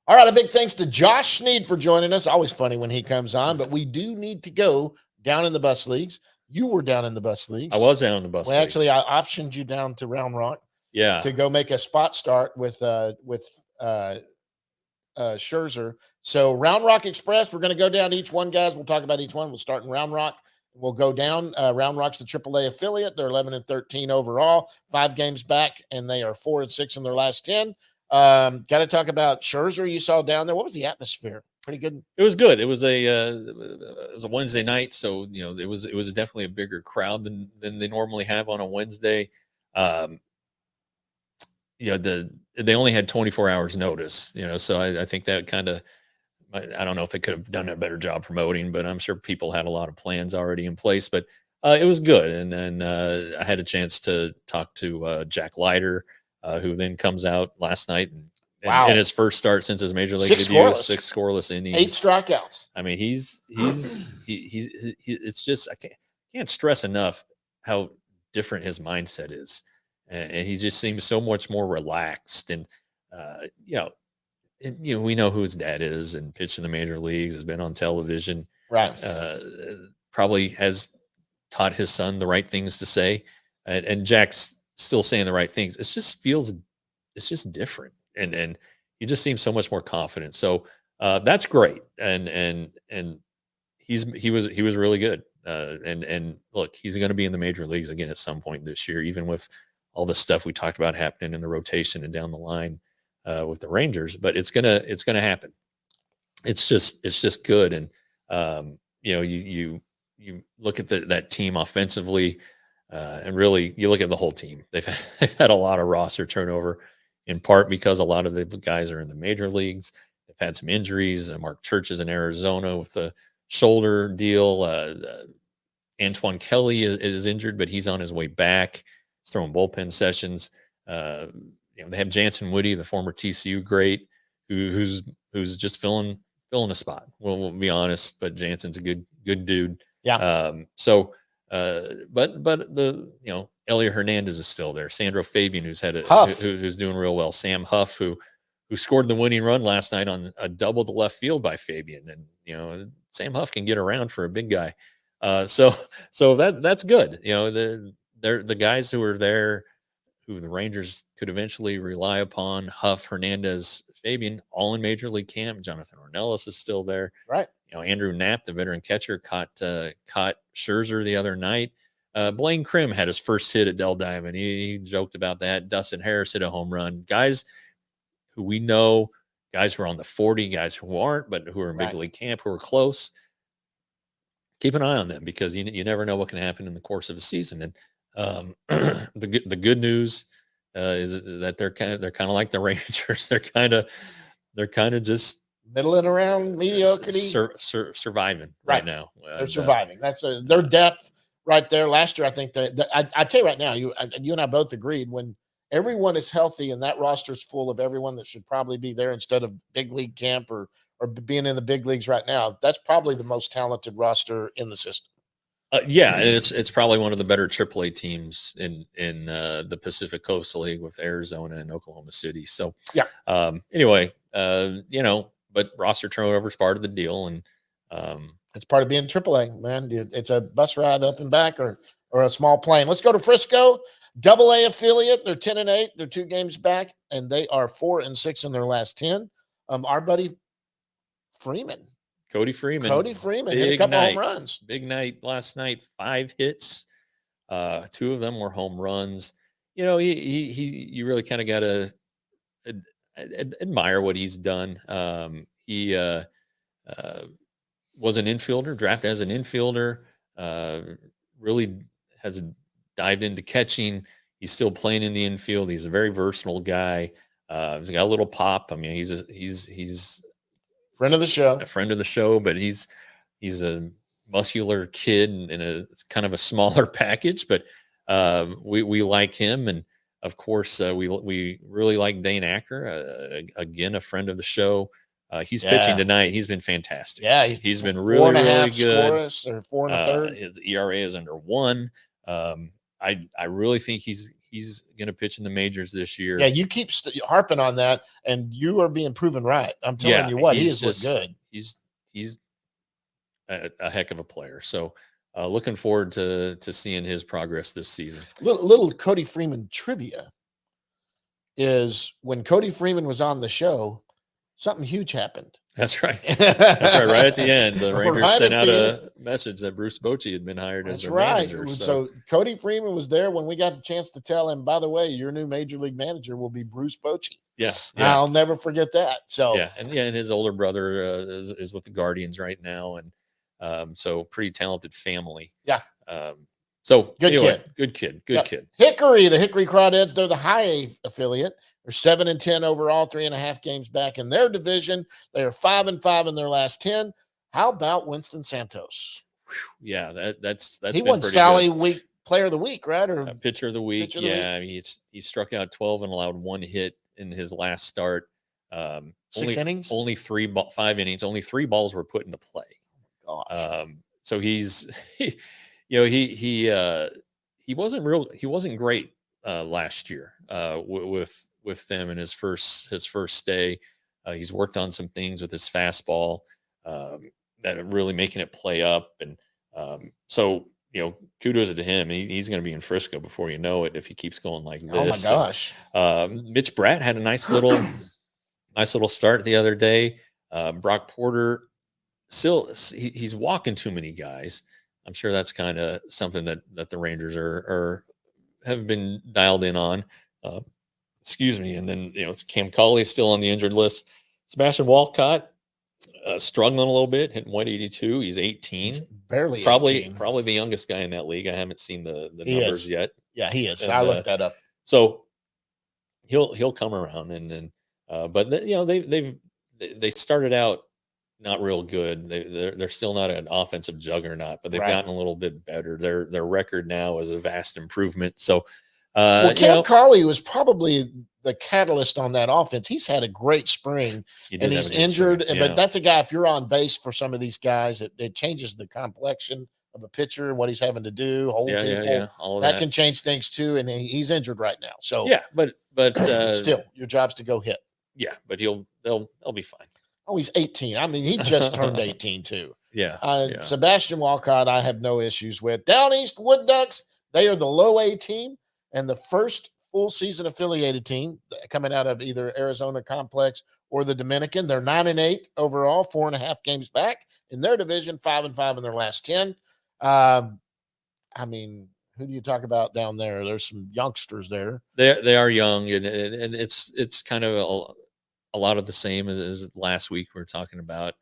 All right, a big thanks to Josh Sneed for joining us. Always funny when he comes on, but we do need to go down in the bus leagues. You were down in the bus leagues. I was down in the bus Well, leagues. actually, I optioned you down to Round Rock Yeah. to go make a spot start with Scherzer. So Round Rock Express, we're going to go down each one, guys. We'll talk about each one. We'll start in Round Rock. We'll go down. Round Rock's the AAA affiliate. They're 11-13 overall, 5 games back, and they are 4-6 in their last 10. Got to talk about Scherzer. You saw down there. What was the atmosphere? Pretty good. It was good. It was a Wednesday night, so it was definitely a bigger crowd than they normally have on a Wednesday. They only had 24 hours notice, so I think that kind of, I don't know if they could have done a better job promoting, but I'm sure people had a lot of plans already in place. But it was good, and then I had a chance to talk to Jack Leiter, who then comes out last night and in his first start since his major league debut, 6 scoreless innings, 8 strikeouts. I mean, he's it's just I can't stress enough how different his mindset is, and he just seems so much more relaxed. And we know who his dad is, and pitched in the major leagues, has been on television, right? Probably has taught his son the right things to say, and Jack's still saying the right things. It's just different, and he just seems so much more confident. So that's great, and he was really good. And look, he's going to be in the major leagues again at some point this year, even with all the stuff we talked about happening in the rotation and down the line with the Rangers. But it's gonna happen. It's just good, and you look at that team offensively, and really you look at the whole team. They've had a lot of roster turnover, in part because a lot of the guys are in the major leagues. They've had some injuries. Mark Church is in Arizona with the shoulder deal. Antoine Kelly is injured, but he's on his way back. He's throwing bullpen sessions. They have Jansen Woody, the former TCU great, who's just filling a spot. We'll be honest, but Jansen's a good dude. Yeah. But the Elliot Hernandez is still there. Sandro Fabian, who's doing real well. Sam Huff, who scored the winning run last night on a double to left field by Fabian, and Sam Huff can get around for a big guy. So that's good. They're the guys who are there, who the Rangers could eventually rely upon. Huff, Hernandez, Fabian, all in major league camp. Jonathan Ornelas is still there. Right. Andrew Knapp, the veteran catcher, caught Scherzer the other night. Blaine Krim had his first hit at Dell Diamond. He joked about that. Dustin Harris hit a home run. Guys who we know, guys who are on the 40, guys who aren't, but who are in big league camp, who are close. Keep an eye on them, because you never know what can happen in the course of a season. And the good news is that they're kind of like the Rangers. They're kind of just middling around mediocrity, surviving right now. They're surviving. That's their depth right there. Last year, I think I tell you right now, you and I both agreed, when everyone is healthy and that roster's full of everyone that should probably be there instead of big league camp or being in the big leagues right now, that's probably the most talented roster in the system. Yeah, and it's probably one of the better AAA teams in the Pacific Coast League, with Arizona and Oklahoma City. So yeah. Anyway, but roster turnover is part of the deal, and it's part of being AAA, man. It's a bus ride up and back, or a small plane. Let's go to Frisco, AA affiliate. They're 10-8. They're 2 games back, and they are 4-6 in their last 10. Our buddy Freeman. Cody Freeman hit a couple home runs. Big night last night. 5 hits. 2 of them were home runs. You really kind of got to admire what he's done. He was an infielder, drafted as an infielder. Really has dived into catching. He's still playing in the infield. He's a very versatile guy. He's got a little pop. I mean, he's friend of the show. A friend of the show, but he's a muscular kid in a kind of a smaller package. But we like him, and of course we really like Dane Acker. Again, a friend of the show. He's pitching tonight. He's been fantastic. Yeah, he's been really good. Scoreless, or 4 1/3. His ERA is under 1. I really think he's he's going to pitch in the majors this year. Yeah, you keep harping on that, and you are being proven right. I'm telling you what, he is looked good. He's a heck of a player. So looking forward to seeing his progress this season. Little Cody Freeman trivia is when Cody Freeman was on the show, something huge happened. That's right. That's right. Right at the end, the Rangers Right sent at out the a message that Bruce Bochy had been hired as That's their right. manager. So Cody Freeman was there when we got the chance to tell him, by the way, your new major league manager will be Bruce Bochy. Yeah. I'll never forget that. So and his older brother is with the Guardians right now, and so pretty talented family. Yeah. So good kid. Hickory, the Hickory Crawdads, they're the high A affiliate. They're 7-10 overall, 3.5 games back in their division. They are 5-5 in their last 10. How about Winston Santos? Yeah, that's he won Sally Week Player of the Week, right? Or Pitcher of the Week. I mean, he struck out 12 and allowed 1 hit in his last start. 6 innings, only 5 innings. Only 3 balls were put into play. Oh my gosh. So he wasn't great last year with them in his first day. He's worked on some things with his fastball that are really making it play up, and so kudos to him. He's going to be in Frisco before you know it if he keeps going like this. Oh my gosh! Mitch Bratt had a nice little start the other day. Brock Porter still he's walking too many guys. I'm sure that's kind of something that the Rangers have been dialed in on. Excuse me. And then Cam Cauley is still on the injured list. Sebastian Walcott struggling a little bit, hitting 182. He's 18. He's barely probably 18. Probably the youngest guy in that league. I haven't seen the numbers yet. Yeah, he is. And, I looked that up. So he'll come around, and but they started out not real good. They're still not an offensive juggernaut, but they've gotten a little bit better. Their record now is a vast improvement. So Cam Cauley was probably the catalyst on that offense. He's had a great spring, and he's injured. But that's a guy, if you're on base for some of these guys, it changes the complexion of a pitcher, what he's having to do, hold people. All of that can change things too. And he's injured right now. So but still, your job's to go hit. Yeah, but they'll be fine. Oh, he's 18. I mean, he just turned 18 too. Yeah. Sebastian Walcott, I have no issues with. Down East Wood Ducks, they are the low A team and the first full season affiliated team coming out of either Arizona Complex or the Dominican. They're 9-8 overall, 4.5 games back in their division, 5-5 in their last 10. I mean, who do you talk about down there? There's some youngsters there. They are young, and it's kind of a lot of the same as last week we were talking about.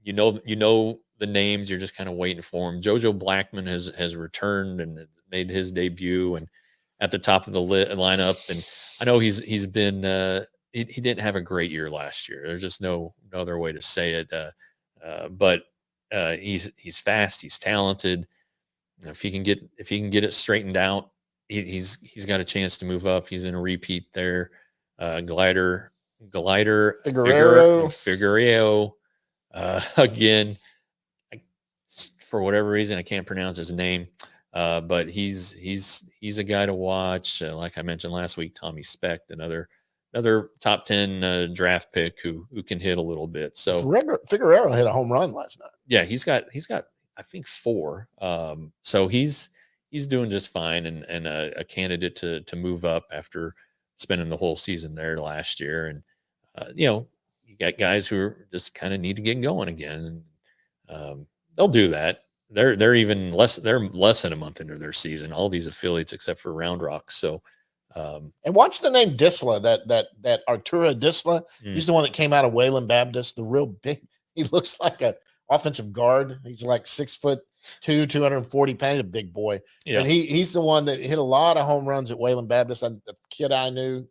You know the names. You're just kind of waiting for them. JoJo Blackman has returned and made his debut and at the top of the lineup. And I know he's been he didn't have a great year last year. There's just no other way to say it. But he's fast. He's talented. If he can get it straightened out, he's got a chance to move up. He's in a repeat there. Glider Figueroa again. For whatever reason, I can't pronounce his name, but he's a guy to watch. Like I mentioned last week, Tommy Specht, another top 10 draft pick who can hit a little bit. So Figueroa hit a home run last night. Yeah, he's got I think 4. So he's doing just fine and a candidate to move up after spending the whole season there last year. And you got guys who are just kind of need to get going again. And they'll do that. They're even less. They're less than a month into their season. All these affiliates except for Round Rock. So, and watch the name Disla. That Arturo Disla. He's the one that came out of Wayland Baptist. The real big. He looks like a offensive guard. He's like 6'2", 240 pounds. A big boy. Yeah. And he's the one that hit a lot of home runs at Wayland Baptist. And the kid I knew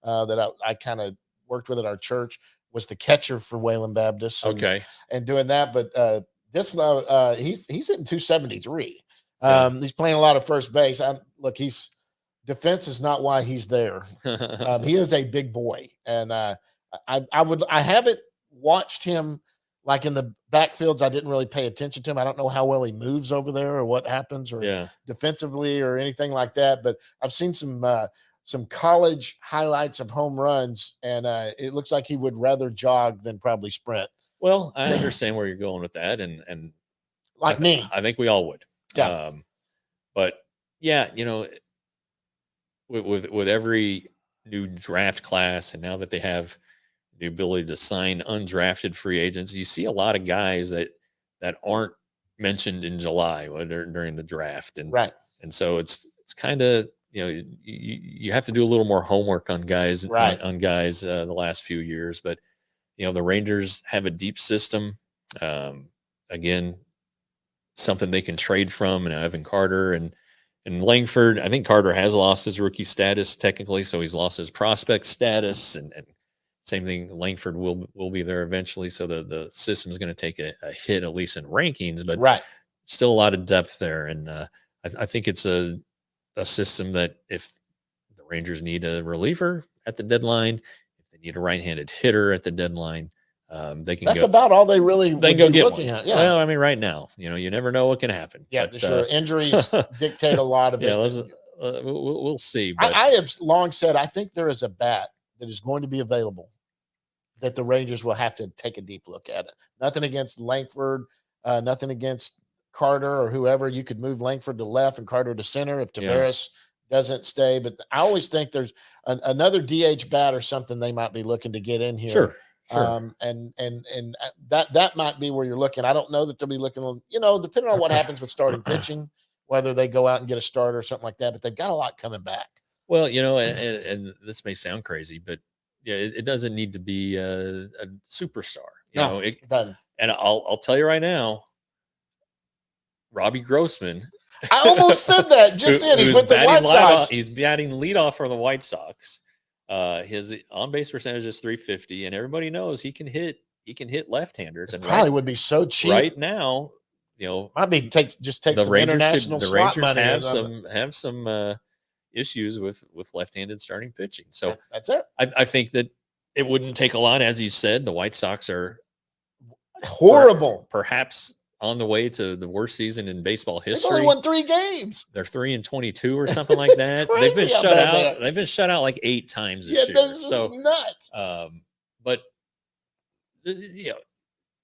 that I kind of worked with at our church was the catcher for Wayland Baptist. And doing that, but. He's hitting 273. He's playing a lot of first base. Defense is not why he's there. He is a big boy, and I haven't watched him like in the backfields, I didn't really pay attention to him. I don't know how well he moves over there or what happens or Yeah. defensively or anything like that. But I've seen some college highlights of home runs, and it looks like he would rather jog than probably sprint, Well, I understand where you're going with that, and like me. I think we all would. Yeah. But yeah, with every new draft class, and now that they have the ability to sign undrafted free agents, you see a lot of guys that aren't mentioned in July during the draft, and Right. and so it's kind of you have to do a little more homework on guys Right. on guys the last few years, but the Rangers have a deep system. Again, something they can trade from, and Evan Carter and Langford. I think Carter has lost his rookie status technically, so he's lost his prospect status, and same thing. Langford will be there eventually, so the system is going to take a hit, at least in rankings, but Right. still a lot of depth there, and I think it's a system that if the Rangers need a reliever at the deadline, if they need a right-handed hitter at the deadline, they can. That's go, about all they really they would go be get looking one. at. Yeah. Well, I mean, right now, you never know what can happen. Yeah, but, sure. Injuries dictate a lot of it. We'll see. But I have long said I think there is a bat that is going to be available that the Rangers will have to take a deep look at it. Nothing against Langford, nothing against Carter or whoever. You could move Langford to left and Carter to center if Tavares doesn't stay. But I always think there's another DH bat or something they might be looking to get in here. Sure. And that might be where you're looking. I don't know that they'll be looking on, depending on what happens with starting pitching, whether they go out and get a starter or something like that, but they've got a lot coming back. Well, and this may sound crazy, but yeah, it doesn't need to be a superstar. It doesn't. And I'll tell you right now, Robbie Grossman. I almost said that just then. He's with the White Sox. He's batting leadoff for the White Sox. His on-base percentage is .350, and everybody knows he can hit left-handers. And probably would be so cheap right now. Might be take some international slot money. Have some issues with left-handed starting pitching. So that's it. I think that it wouldn't take a lot, as you said. The White Sox are horrible, perhaps on the way to the worst season in baseball history. They've only won 3 games. They're 3-22 or something like that. They've been shut out. They've been shut out like 8 times this year. This is nuts. But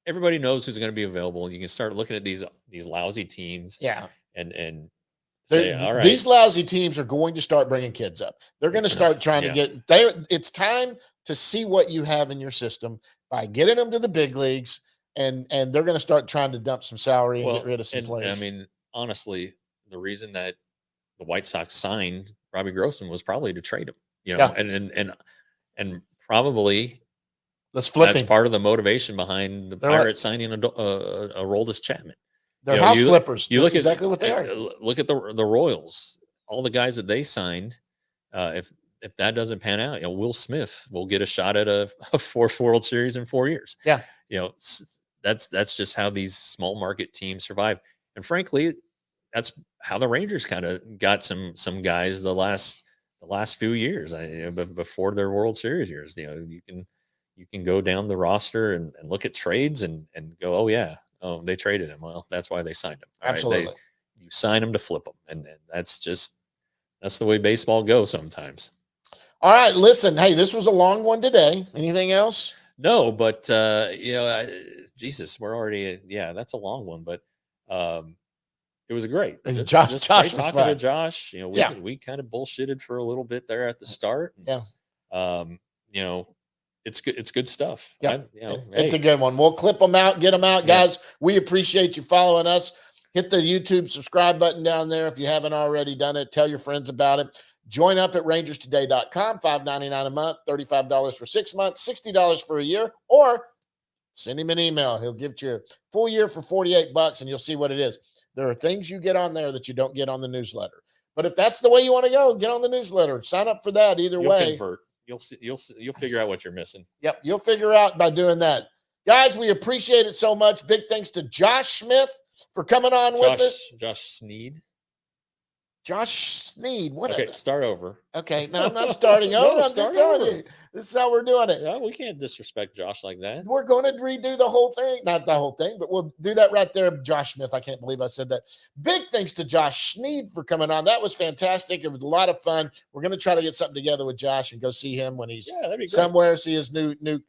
everybody knows who's going to be available. You can start looking at these lousy teams. Yeah. And say, all right, these lousy teams are going to start bringing kids up. They're going to start trying to get there. It's time to see what you have in your system by getting them to the big leagues. And they're going to start trying to dump some salary and get rid of some players. I mean, honestly, the reason that the White Sox signed Robbie Grossman was probably to trade him. And probably that's part of the motivation behind the Pirates signing a Aroldis Chapman. They're house flippers. You look at exactly what they are. Look at the Royals. All the guys that they signed. If that doesn't pan out, Will Smith will get a shot at a 4th World Series in 4 years. Yeah. That's just how these small market teams survive. And frankly, that's how the Rangers kind of got some guys the last few years. Before their World Series years, you can go down the roster and look at trades and go, oh yeah, they traded him. Well, that's why they signed him. Absolutely. Right? You sign them to flip them, and that's the way baseball goes sometimes. All right, listen. Hey, this was a long one today. Anything else? No, but Jesus, we're already that's a long one, but it was great. Josh talking to Josh. We kind of bullshitted for a little bit there at the start. Yeah. It's good. It's good stuff. Yeah. It's a good one. We'll clip them out, get them out, guys. We appreciate you following us. Hit the YouTube subscribe button down there if you haven't already done it. Tell your friends about it. Join up at rangerstoday.com, $5.99 a month, $35 for 6 months, $60 for a year, or send him an email. He'll give you a full year for $48, and you'll see what it is. There are things you get on there that you don't get on the newsletter. But if that's the way you want to go, get on the newsletter. Sign up for that either way. Convert. You'll figure out what you're missing. Yep, you'll figure out by doing that. Guys, we appreciate it so much. Big thanks to Josh Smith for coming on with us. Josh Sneed. Josh Sneed. What? Okay, start over. Okay, no, I'm not starting over. I'm start just telling over. you. This is how we're doing it. Yeah, we can't disrespect Josh like that. We're going to redo the whole thing. Not the whole thing, but we'll do that right there. Josh Smith. I can't believe I said that. Big thanks to Josh Sneed for coming on. That was fantastic. It was a lot of fun. We're going to try to get something together with Josh and go see him when he's That'd be great. somewhere, see his new bit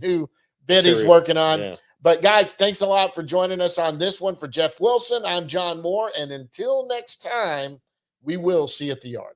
he's Material. working on. Yeah. But guys, thanks a lot for joining us on this one. For Jeff Wilson, I'm John Moore. And until next time, we will see you at the yard.